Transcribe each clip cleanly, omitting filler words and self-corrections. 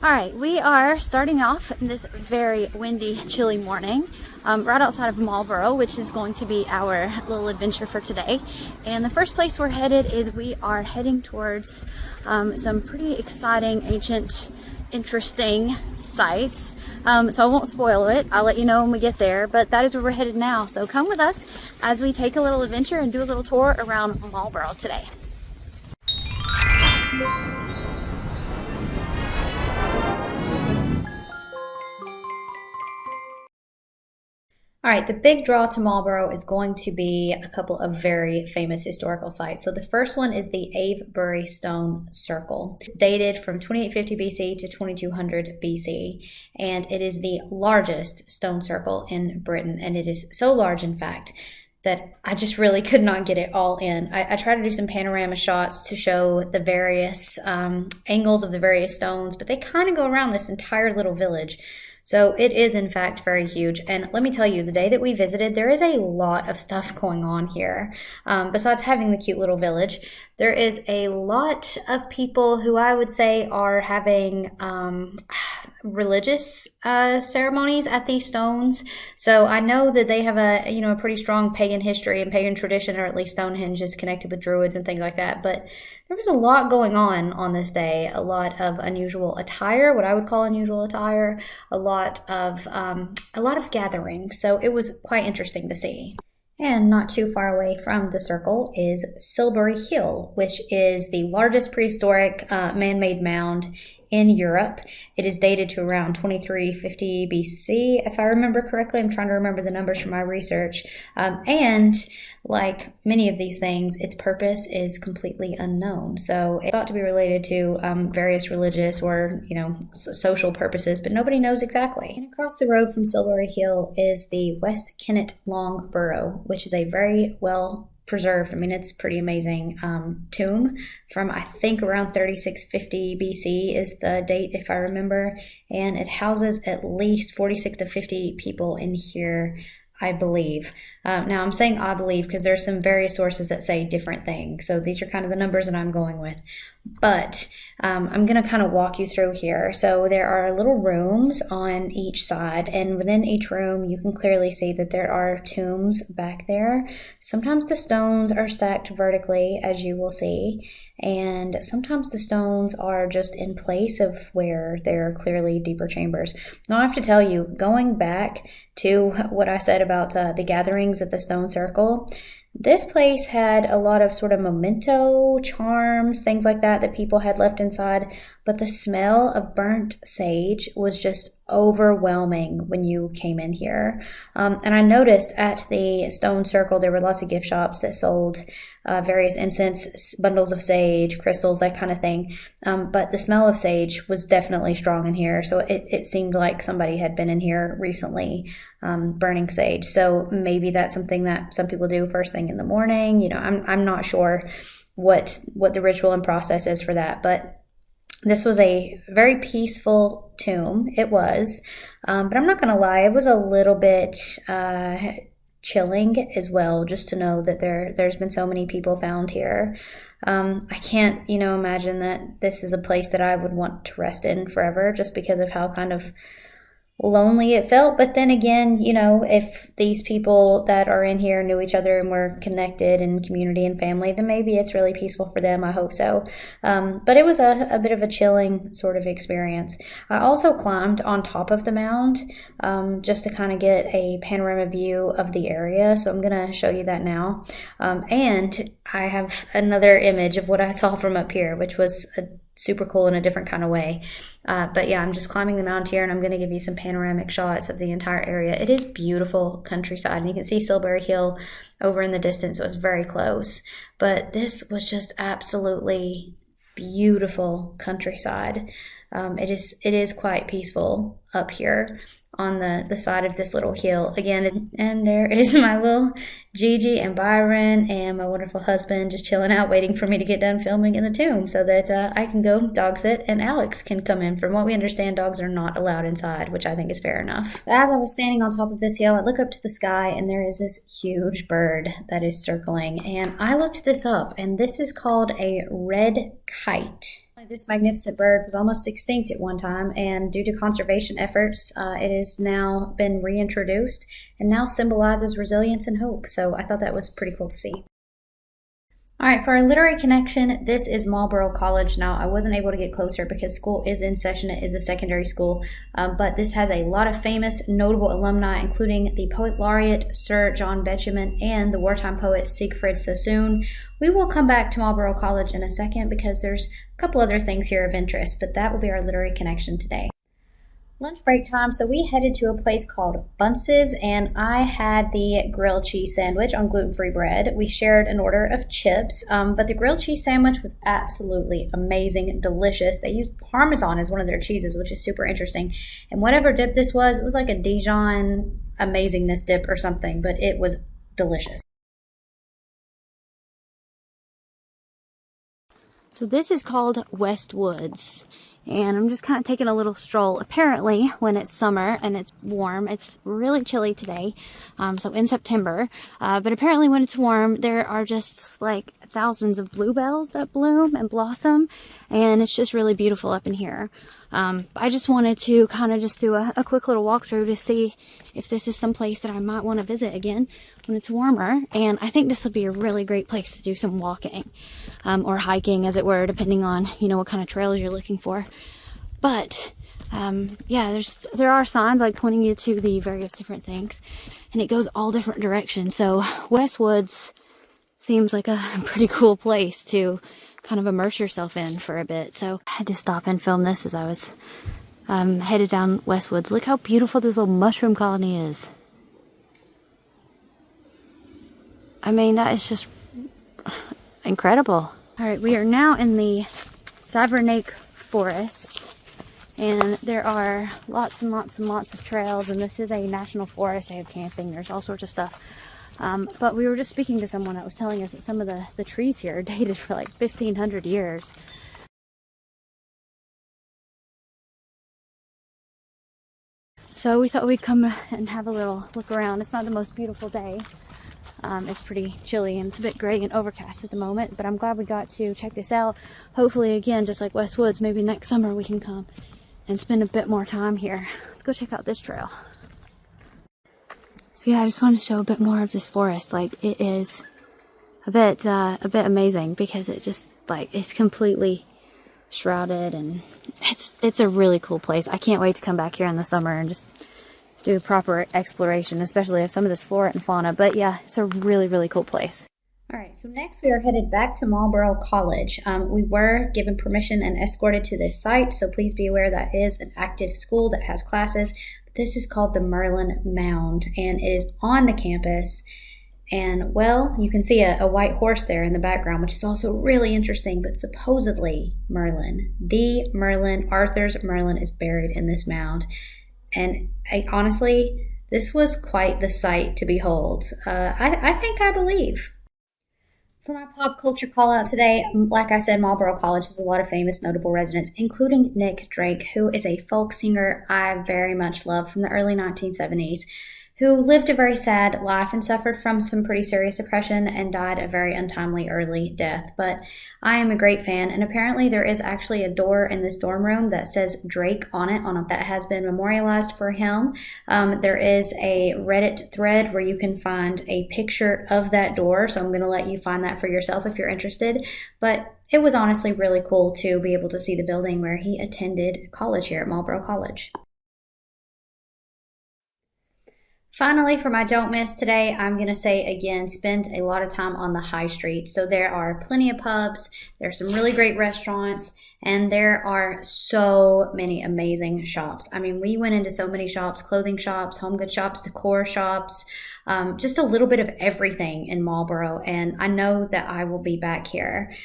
All right, we are starting off in this very windy, chilly morning right outside of Marlborough, which is going to be our little adventure for today. And the first place we're headed is we are heading towards some pretty exciting, ancient, interesting sites. So I won't spoil it. I'll let you know when we get there, but that is where we're headed now. So come with us as we take a little adventure and do a little tour around Marlborough today. All right, the big draw to Marlborough is going to be a couple of very famous historical sites. So the first one is the Avebury Stone Circle. It's dated from 2850 BC to 2200 BC, and it is the largest stone circle in Britain. And it is so large, in fact, that I just really could not get it all in. I tried to do some panorama shots to show the various angles of the various stones, but they kind of go around this entire little village. So it is, in fact, very huge. And let me tell you, the day that we visited, there is a lot of stuff going on here. Besides having the cute little village, there is a lot of people who I would say are having religious ceremonies at these stones. So I know that they have a pretty strong pagan history and pagan tradition, or at least Stonehenge is connected with druids and things like that. But there was a lot going on this day. A lot of unusual attire, what I would call unusual attire. A lot of gatherings. So it was quite interesting to see. And not too far away from the circle is Silbury Hill, which is the largest prehistoric man-made mound in Europe. It is dated to around 2350 BC, if I remember correctly. I'm trying to remember the numbers from my research. And like many of these things, its purpose is completely unknown. So it's thought to be related to various religious or, social purposes, but nobody knows exactly. And across the road from Silbury Hill is the West Kennet Long Burrow, which is a very well preserved, it's pretty amazing tomb from, I think, around 3650 BC is the date, if I remember, and it houses at least 46 to 50 people in here, I believe. Now I'm saying I believe because there's some various sources that say different things, so these are kind of the numbers that I'm going with. But I'm going to kind of walk you through here. So there are little rooms on each side, and within each room you can clearly see that there are tombs back there. Sometimes the stones are stacked vertically, as you will see, and sometimes the stones are just in place of where there are clearly deeper chambers. Now I have to tell you, going back to what I said about the gatherings at the stone circle, this place had a lot of sort of memento, charms, things like that people had left inside, but the smell of burnt sage was just overwhelming when you came in here. And I noticed at the stone circle there were lots of gift shops that sold various incense, bundles of sage, crystals, that kind of thing. But the smell of sage was definitely strong in here, so it seemed like somebody had been in here recently burning sage. So maybe that's something that some people do first thing in the morning. I'm not sure what the ritual and process is for that, but this was a very peaceful tomb. It was, but I'm not going to lie, it was a little bit chilling as well, just to know that there's been so many people found here. I can't, imagine that this is a place that I would want to rest in forever, just because of how kind of lonely it felt. But then again, if these people that are in here knew each other and were connected in community and family, then maybe it's really peaceful for them. I hope so. But it was a bit of a chilling sort of experience. I also climbed on top of the mound just to kind of get a panorama view of the area. So I'm going to show you that now. And I have another image of what I saw from up here, which was super cool in a different kind of way. But yeah, I'm just climbing the mound here, and I'm going to give you some panoramic shots of the entire area. It is beautiful countryside, and you can see Silbury Hill over in the distance. So it's very close, but this was just absolutely beautiful countryside. It is quite peaceful up here on the side of this little hill again. And there is my little Gigi and Byron and my wonderful husband just chilling out, waiting for me to get done filming in the tomb so that I can go dog sit and Alex can come in. From what we understand, dogs are not allowed inside, which I think is fair enough. As I was standing on top of this hill, I look up to the sky and there is this huge bird that is circling, and I looked this up, and this is called a red kite. This magnificent bird was almost extinct at one time, and due to conservation efforts, it has now been reintroduced and now symbolizes resilience and hope. So I thought that was pretty cool to see. All right, for our literary connection, this is Marlborough College. Now, I wasn't able to get closer because school is in session. It is a secondary school, but this has a lot of famous, notable alumni, including the Poet Laureate Sir John Betjeman and the wartime poet Siegfried Sassoon. We will come back to Marlborough College in a second because there's a couple other things here of interest, but that will be our literary connection today. Lunch break time, so we headed to a place called Bunce's, and I had the grilled cheese sandwich on gluten-free bread. We shared an order of chips, but the grilled cheese sandwich was absolutely amazing, delicious. They used Parmesan as one of their cheeses, which is super interesting. And whatever dip this was, it was like a Dijon amazingness dip or something, but it was delicious. So this is called West Woods, and I'm just kind of taking a little stroll. Apparently, when it's summer and it's warm, it's really chilly today, so in September, but apparently when it's warm, there are just like thousands of bluebells that bloom and blossom, and it's just really beautiful up in here. I just wanted to kind of just do a quick little walkthrough to see if this is some place that I might want to visit again when it's warmer, and I think this would be a really great place to do some walking or hiking, as it were, depending on, you know, what kind of trails you're looking for. But yeah, there are signs like pointing you to the various different things, and it goes all different directions. So West Woods seems like a pretty cool place to kind of immerse yourself in for a bit. So I had to stop and film this as I was headed down West Woods. Look how beautiful this little mushroom colony is. I mean, that is just incredible. All right, we are now in the Savernake Forest, and there are lots and lots and lots of trails, and this is a national forest. They have camping, there's all sorts of stuff. But we were just speaking to someone that was telling us that some of the trees here are dated for like 1,500 years. So we thought we'd come and have a little look around. It's not the most beautiful day. It's pretty chilly and it's a bit gray and overcast at the moment, but I'm glad we got to check this out. Hopefully, again, just like West Woods, maybe next summer we can come and spend a bit more time here. Let's go check out this trail. So yeah, I just want to show a bit more of this forest. Like, it is a bit amazing because it just like it's completely shrouded, and it's a really cool place. I can't wait to come back here in the summer and just do a proper exploration, especially of some of this flora and fauna. But yeah, it's a really, really cool place. All right, so next we are headed back to Marlborough College. We were given permission and escorted to this site, so please be aware that is an active school that has classes. But this is called the Merlin Mound, and it is on the campus. And, well, you can see a white horse there in the background, which is also really interesting. But supposedly Merlin, the Merlin, Arthur's Merlin, is buried in this mound. And honestly, this was quite the sight to behold. I think I believe. For my pop culture call out today, like I said, Marlborough College has a lot of famous, notable residents, including Nick Drake, who is a folk singer I very much love from the early 1970s, who lived a very sad life and suffered from some pretty serious depression and died a very untimely early death. But I am a great fan, and apparently there is actually a door in this dorm room that says Drake on it, that has been memorialized for him. There is a Reddit thread where you can find a picture of that door, so I'm going to let you find that for yourself if you're interested. But it was honestly really cool to be able to see the building where he attended college here at Marlborough College. Finally, for my don't miss today, I'm going to say again, spend a lot of time on the high street. So there are plenty of pubs, there are some really great restaurants, and there are so many amazing shops. I mean, we went into so many shops, clothing shops, home goods shops, decor shops, just a little bit of everything in Marlborough, and I know that I will be back here.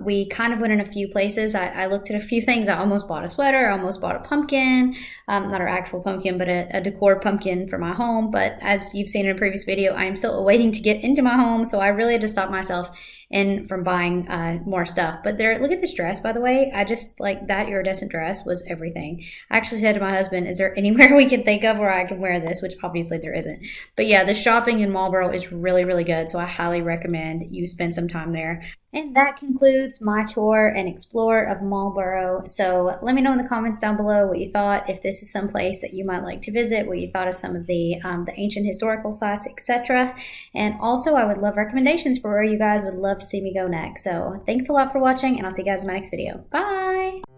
We kind of went in a few places. I looked at a few things. I almost bought a sweater, I almost bought a pumpkin, not our actual pumpkin, but a decor pumpkin for my home. But as you've seen in a previous video, I am still waiting to get into my home, so I really had to stop myself in from buying more stuff. But there, look at this dress, by the way. I just, like, that iridescent dress was everything. I actually said to my husband, is there anywhere we can think of where I can wear this? Which obviously there isn't. But yeah, the shopping in Marlborough is really, really good, so I highly recommend you spend some time there. And that concludes my tour and explore of Marlborough. So let me know in the comments down below what you thought, if this is some place that you might like to visit, what you thought of some of the ancient historical sites, etc. And also, I would love recommendations for where you guys would love to see me go next. So thanks a lot for watching, and I'll see you guys in my next video. Bye!